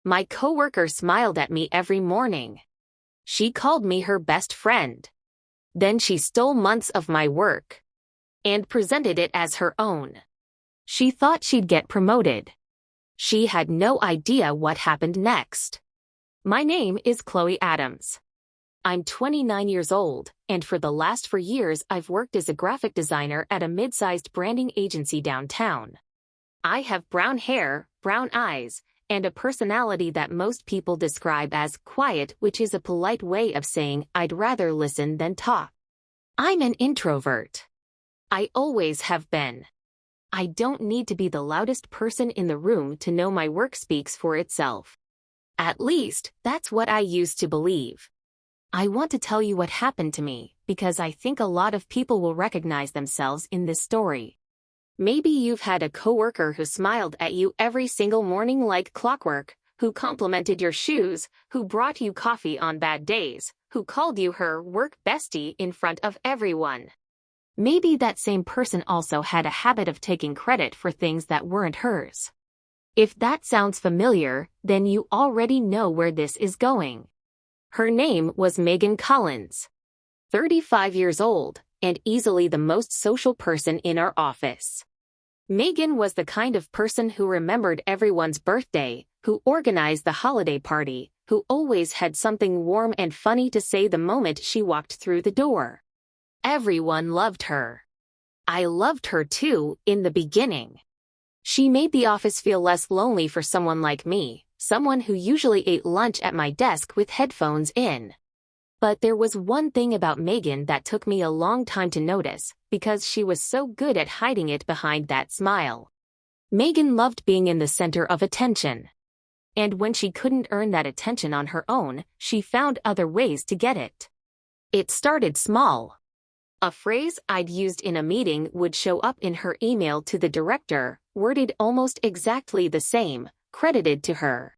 My coworker smiled at me every morning. She called me her best friend. Then she stole months of my work and presented it as her own. She thought she'd get promoted. She had no idea what happened next. My name is Chloe Adams. I'm 29 years old, and for the last 4 years I've worked as a graphic designer at a mid-sized branding agency downtown. I have brown hair, brown eyes, and a personality that most people describe as quiet, which is a polite way of saying I'd rather listen than talk. I'm an introvert. I always have been. I don't need to be the loudest person in the room to know my work speaks for itself. At least, that's what I used to believe. I want to tell you what happened to me, because I think a lot of people will recognize themselves in this story. Maybe you've had a coworker who smiled at you every single morning like clockwork, who complimented your shoes, who brought you coffee on bad days, who called you her work bestie in front of everyone. Maybe that same person also had a habit of taking credit for things that weren't hers. If that sounds familiar, then you already know where this is going. Her name was Megan Collins. 35 years old, and easily the most social person in our office. Megan was the kind of person who remembered everyone's birthday, who organized the holiday party, who always had something warm and funny to say the moment she walked through the door. Everyone loved her. I loved her too, in the beginning. She made the office feel less lonely for someone like me, someone who usually ate lunch at my desk with headphones in. But there was one thing about Megan that took me a long time to notice, because she was so good at hiding it behind that smile. Megan loved being in the center of attention. And when she couldn't earn that attention on her own, she found other ways to get it. It started small. A phrase I'd used in a meeting would show up in her email to the director, worded almost exactly the same, credited to her.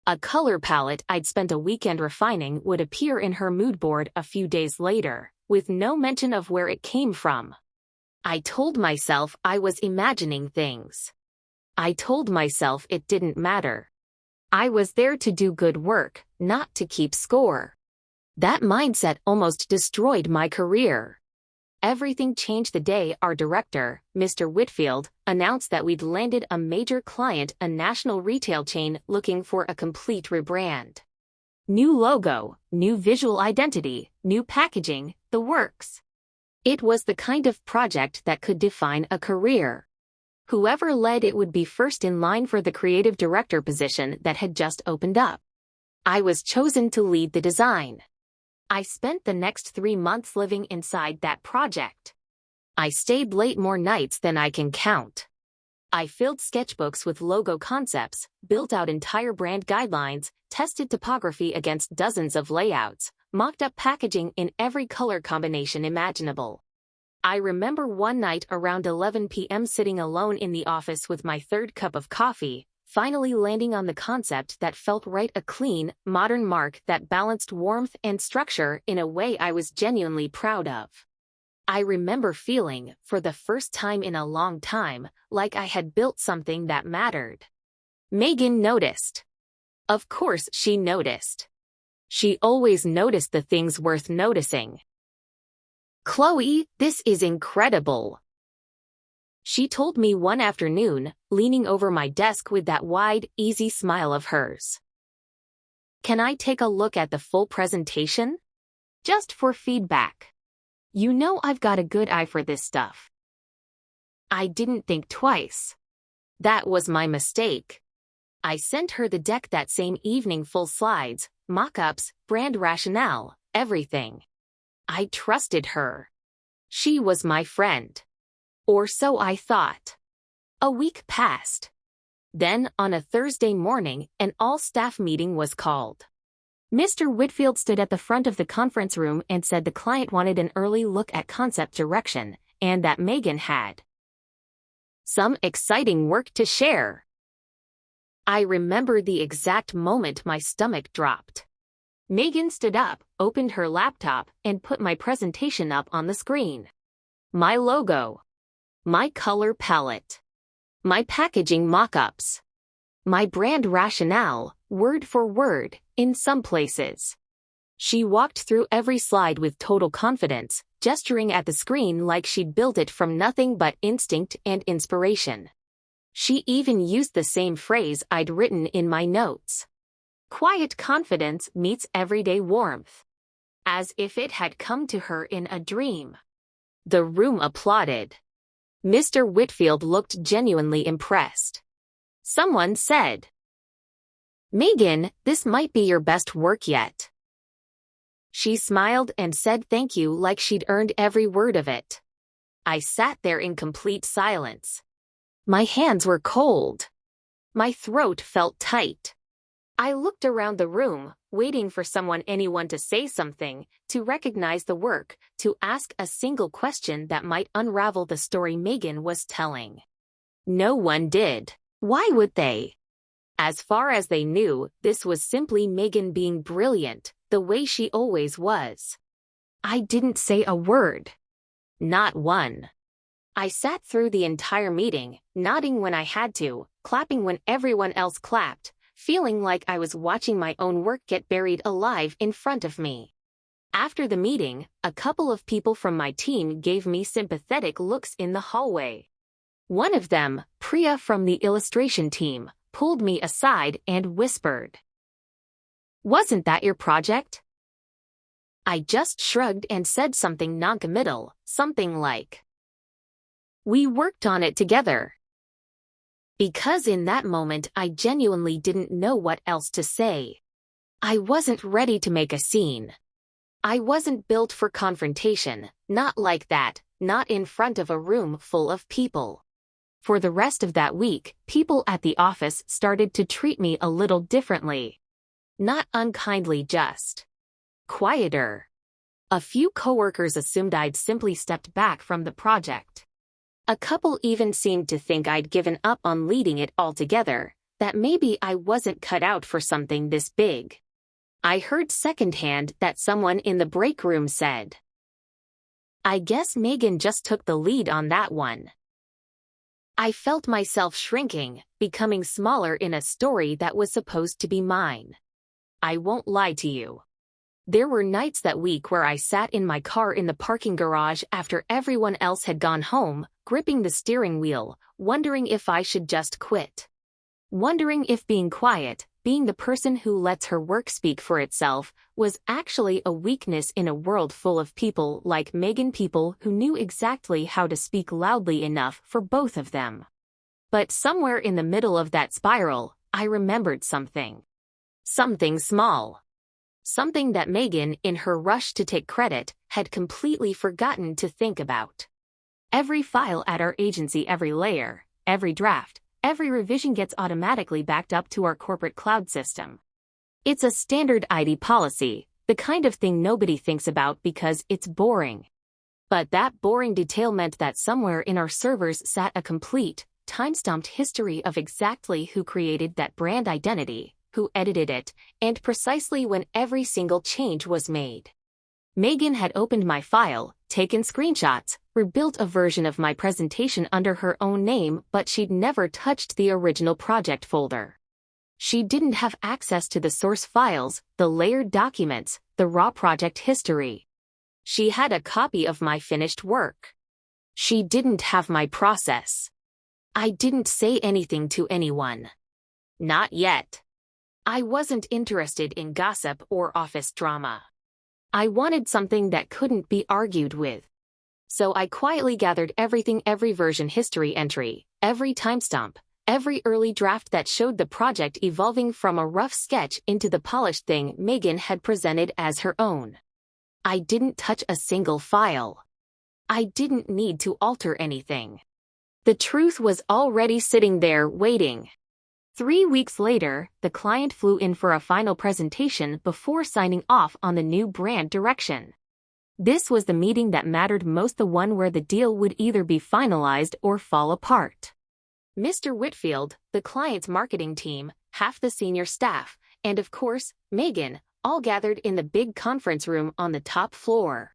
A color palette I'd spent a weekend refining would appear in her mood board a few days later, with no mention of where it came from. I told myself I was imagining things. I told myself it didn't matter. I was there to do good work, not to keep score. That mindset almost destroyed my career. Everything changed the day our director, Mr. Whitfield, announced that we'd landed a major client, a national retail chain looking for a complete rebrand. New logo, new visual identity, new packaging, the works. It was the kind of project that could define a career. Whoever led it would be first in line for the creative director position that had just opened up. I was chosen to lead the design. I spent the next 3 months living inside that project. I stayed late more nights than I can count. I filled sketchbooks with logo concepts, built out entire brand guidelines, tested typography against dozens of layouts, mocked up packaging in every color combination imaginable. I remember one night around 11 p.m. sitting alone in the office with my third cup of coffee, finally landing on the concept that felt right, a clean, modern mark that balanced warmth and structure in a way I was genuinely proud of. I remember feeling, for the first time in a long time, like I had built something that mattered. Megan noticed. Of course she noticed. She always noticed the things worth noticing. "Chloe, this is incredible," she told me one afternoon, leaning over my desk with that wide, easy smile of hers. "Can I take a look at the full presentation? Just for feedback. You know I've got a good eye for this stuff." I didn't think twice. That was my mistake. I sent her the deck that same evening, full slides, mock-ups, brand rationale, everything. I trusted her. She was my friend. Or so I thought. A week passed. Then, on a Thursday morning, an all-staff meeting was called. Mr. Whitfield stood at the front of the conference room and said the client wanted an early look at concept direction, and that Megan had some exciting work to share. I remember the exact moment my stomach dropped. Megan stood up, opened her laptop, and put my presentation up on the screen. My logo. My color palette. My packaging mock-ups. My brand rationale, word for word, in some places. She walked through every slide with total confidence, gesturing at the screen like she'd built it from nothing but instinct and inspiration. She even used the same phrase I'd written in my notes. Quiet confidence meets everyday warmth. As if it had come to her in a dream. The room applauded. Mr. Whitfield looked genuinely impressed. Someone said, "Megan, this might be your best work yet." She smiled and said thank you like she'd earned every word of it. I sat there in complete silence. My hands were cold. My throat felt tight. I looked around the room, waiting for anyone to say something, to recognize the work, to ask a single question that might unravel the story Megan was telling. No one did. Why would they? As far as they knew, this was simply Megan being brilliant, the way she always was. I didn't say a word. Not one. I sat through the entire meeting, nodding when I had to, clapping when everyone else clapped, feeling like I was watching my own work get buried alive in front of me. After the meeting, a couple of people from my team gave me sympathetic looks in the hallway. One of them, Priya from the illustration team, pulled me aside and whispered, "Wasn't that your project?" I just shrugged and said something noncommittal, something like, "We worked on it together." Because in that moment I genuinely didn't know what else to say. I wasn't ready to make a scene. I wasn't built for confrontation, not like that, not in front of a room full of people. For the rest of that week, people at the office started to treat me a little differently. Not unkindly, just quieter. A few coworkers assumed I'd simply stepped back from the project. A couple even seemed to think I'd given up on leading it altogether, that maybe I wasn't cut out for something this big. I heard secondhand that someone in the break room said, "I guess Megan just took the lead on that one." I felt myself shrinking, becoming smaller in a story that was supposed to be mine. I won't lie to you. There were nights that week where I sat in my car in the parking garage after everyone else had gone home, gripping the steering wheel, wondering if I should just quit. Wondering if being quiet, being the person who lets her work speak for itself, was actually a weakness in a world full of people like Megan, people who knew exactly how to speak loudly enough for both of them. But somewhere in the middle of that spiral, I remembered something. Something small. Something that Megan, in her rush to take credit, had completely forgotten to think about. Every file at our agency, every layer, every draft, every revision gets automatically backed up to our corporate cloud system. It's a standard ID policy, the kind of thing nobody thinks about because it's boring. But that boring detail meant that somewhere in our servers sat a complete, time-stamped history of exactly who created that brand identity, who edited it, and precisely when every single change was made. Megan had opened my file, taken screenshots, rebuilt a version of my presentation under her own name, but she'd never touched the original project folder. She didn't have access to the source files, the layered documents, the raw project history. She had a copy of my finished work. She didn't have my process. I didn't say anything to anyone. Not yet. I wasn't interested in gossip or office drama. I wanted something that couldn't be argued with. So I quietly gathered everything, every version history entry, every timestamp, every early draft that showed the project evolving from a rough sketch into the polished thing Megan had presented as her own. I didn't touch a single file. I didn't need to alter anything. The truth was already sitting there waiting. 3 weeks later, the client flew in for a final presentation before signing off on the new brand direction. This was the meeting that mattered most, the one where the deal would either be finalized or fall apart. Mr. Whitfield, the client's marketing team, half the senior staff, and of course, Megan, all gathered in the big conference room on the top floor.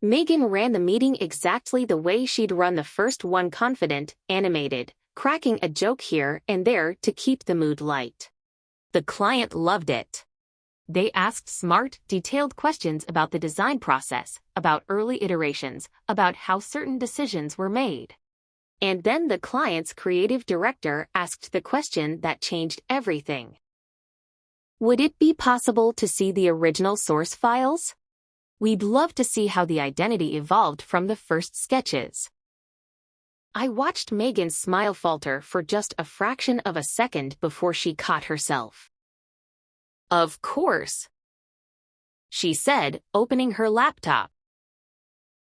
Megan ran the meeting exactly the way she'd run the first one, confident, animated, cracking a joke here and there to keep the mood light. The client loved it. They asked smart, detailed questions about the design process, about early iterations, about how certain decisions were made. And then the client's creative director asked the question that changed everything. Would it be possible to see the original source files? We'd love to see how the identity evolved from the first sketches. I watched Megan's smile falter for just a fraction of a second before she caught herself. Of course, she said, opening her laptop.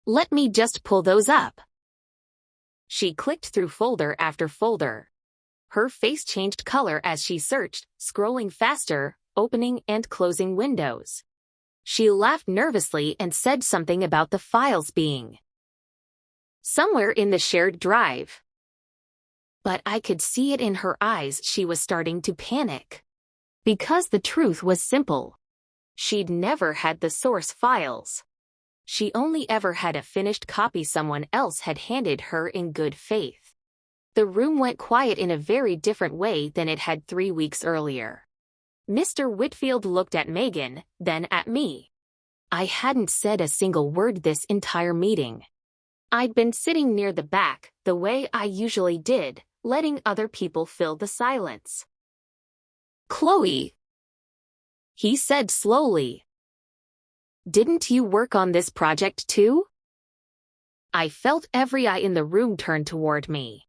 Let me just pull those up. She clicked through folder after folder. Her face changed color as she searched, scrolling faster, opening and closing windows. She laughed nervously and said something about the files being somewhere in the shared drive. But I could see it in her eyes. She was starting to panic. Because the truth was simple. She'd never had the source files. She only ever had a finished copy someone else had handed her in good faith. The room went quiet in a very different way than it had 3 weeks earlier. Mr. Whitfield looked at Megan, then at me. I hadn't said a single word this entire meeting. I'd been sitting near the back, the way I usually did, letting other people fill the silence. Chloe, he said slowly. Didn't you work on this project too? I felt every eye in the room turn toward me.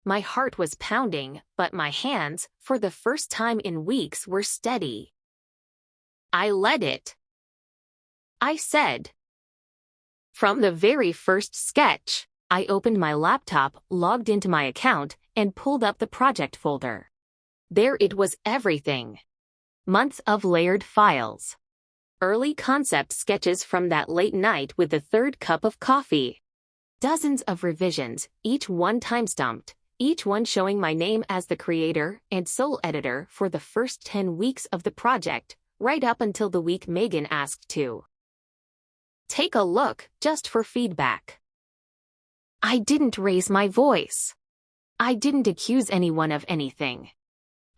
My heart was pounding, but my hands, for the first time in weeks, were steady. I led it, I said. From the very first sketch, I opened my laptop, logged into my account, and pulled up the project folder. There it was, everything. Months of layered files. Early concept sketches from that late night with the third cup of coffee. Dozens of revisions, each one time-stamped, each one showing my name as the creator and sole editor for the first 10 weeks of the project, right up until the week Megan asked to take a look, just for feedback. I didn't raise my voice. I didn't accuse anyone of anything.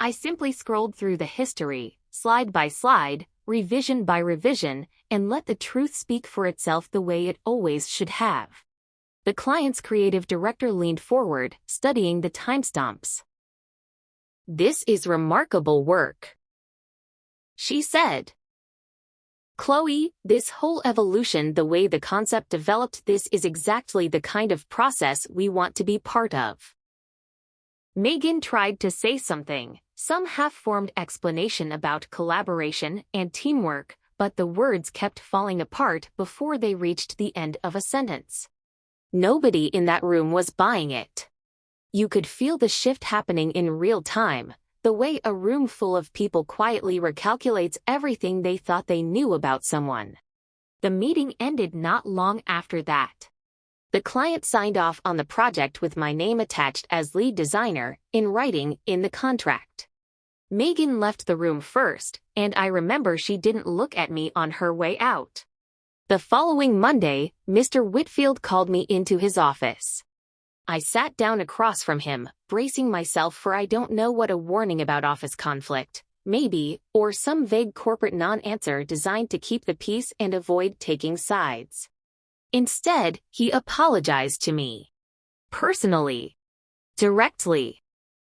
I simply scrolled through the history, slide by slide, revision by revision, and let the truth speak for itself the way it always should have. The client's creative director leaned forward, studying the timestamps. This is remarkable work, she said. Chloe, this whole evolution, the way the concept developed, this is exactly the kind of process we want to be part of. Megan tried to say something, some half-formed explanation about collaboration and teamwork, but the words kept falling apart before they reached the end of a sentence. Nobody in that room was buying it. You could feel the shift happening in real time, the way a room full of people quietly recalculates everything they thought they knew about someone. The meeting ended not long after that. The client signed off on the project with my name attached as lead designer, in writing, in the contract. Megan left the room first, and I remember she didn't look at me on her way out. The following Monday, Mr. Whitfield called me into his office. I sat down across from him, bracing myself for I don't know what, a warning about office conflict, maybe, or some vague corporate non-answer designed to keep the peace and avoid taking sides. Instead, he apologized to me. Personally. Directly.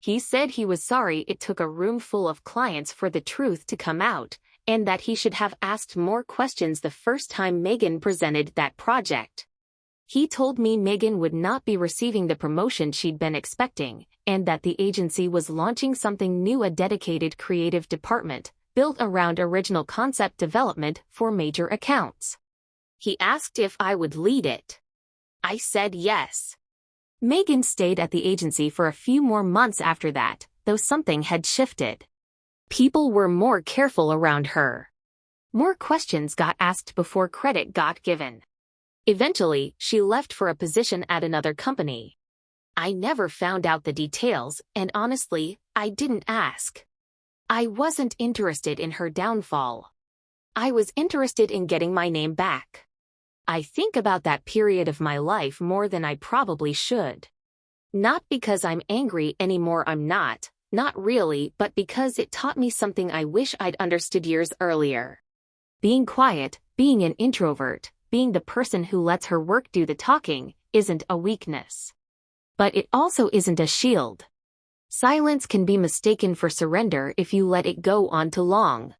He said he was sorry it took a room full of clients for the truth to come out, and that he should have asked more questions the first time Megan presented that project. He told me Megan would not be receiving the promotion she'd been expecting, and that the agency was launching something new, a dedicated creative department, built around original concept development for major accounts. He asked if I would lead it. I said yes. Megan stayed at the agency for a few more months after that, though something had shifted. People were more careful around her. More questions got asked before credit got given. Eventually, she left for a position at another company. I never found out the details, and honestly, I didn't ask. I wasn't interested in her downfall. I was interested in getting my name back. I think about that period of my life more than I probably should. Not because I'm angry anymore, I'm not, Not really, but because it taught me something I wish I'd understood years earlier. Being quiet, being an introvert, being the person who lets her work do the talking, isn't a weakness. But it also isn't a shield. Silence can be mistaken for surrender if you let it go on too long.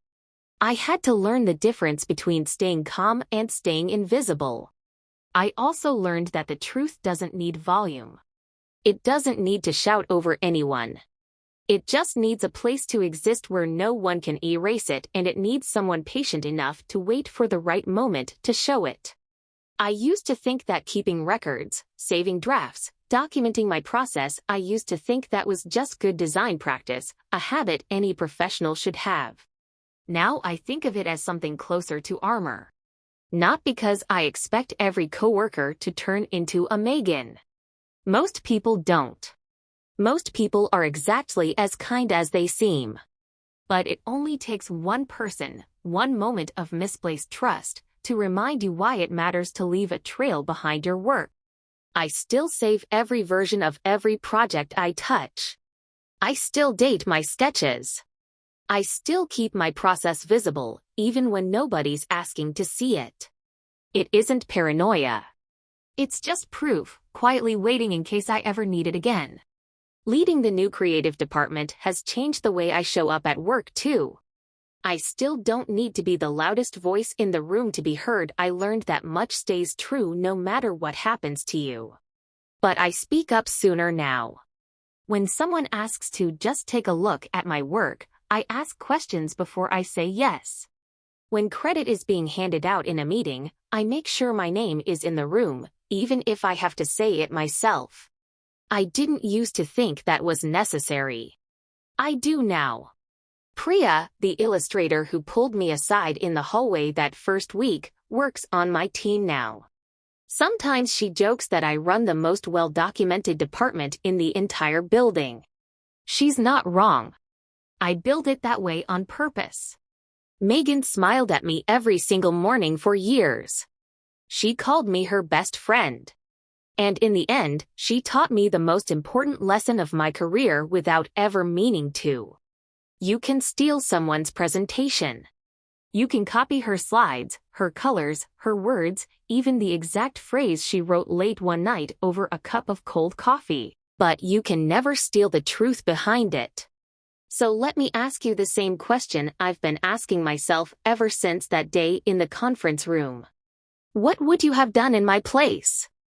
I had to learn the difference between staying calm and staying invisible. I also learned that the truth doesn't need volume. It doesn't need to shout over anyone. It just needs a place to exist where no one can erase it, and it needs someone patient enough to wait for the right moment to show it. I used to think that keeping records, saving drafts, documenting my process, I used to think that was just good design practice, a habit any professional should have. Now I think of it as something closer to armor. Not because I expect every coworker to turn into a Megan. Most people don't. Most people are exactly as kind as they seem. But it only takes one person, one moment of misplaced trust, to remind you why it matters to leave a trail behind your work. I still save every version of every project I touch. I still date my sketches. I still keep my process visible, even when nobody's asking to see it. It isn't paranoia. It's just proof, quietly waiting in case I ever need it again. Leading the new creative department has changed the way I show up at work too. I still don't need to be the loudest voice in the room to be heard. I learned that much stays true no matter what happens to you. But I speak up sooner now. When someone asks to just take a look at my work, I ask questions before I say yes. When credit is being handed out in a meeting, I make sure my name is in the room, even if I have to say it myself. I didn't used to think that was necessary. I do now. Priya, the illustrator who pulled me aside in the hallway that first week, works on my team now. Sometimes she jokes that I run the most well-documented department in the entire building. She's not wrong. I build it that way on purpose. Megan smiled at me every single morning for years. She called me her best friend. And in the end, she taught me the most important lesson of my career without ever meaning to. You can steal someone's presentation. You can copy her slides, her colors, her words, even the exact phrase she wrote late one night over a cup of cold coffee. But you can never steal the truth behind it. So let me ask you the same question I've been asking myself ever since that day in the conference room. What would you have done in my place?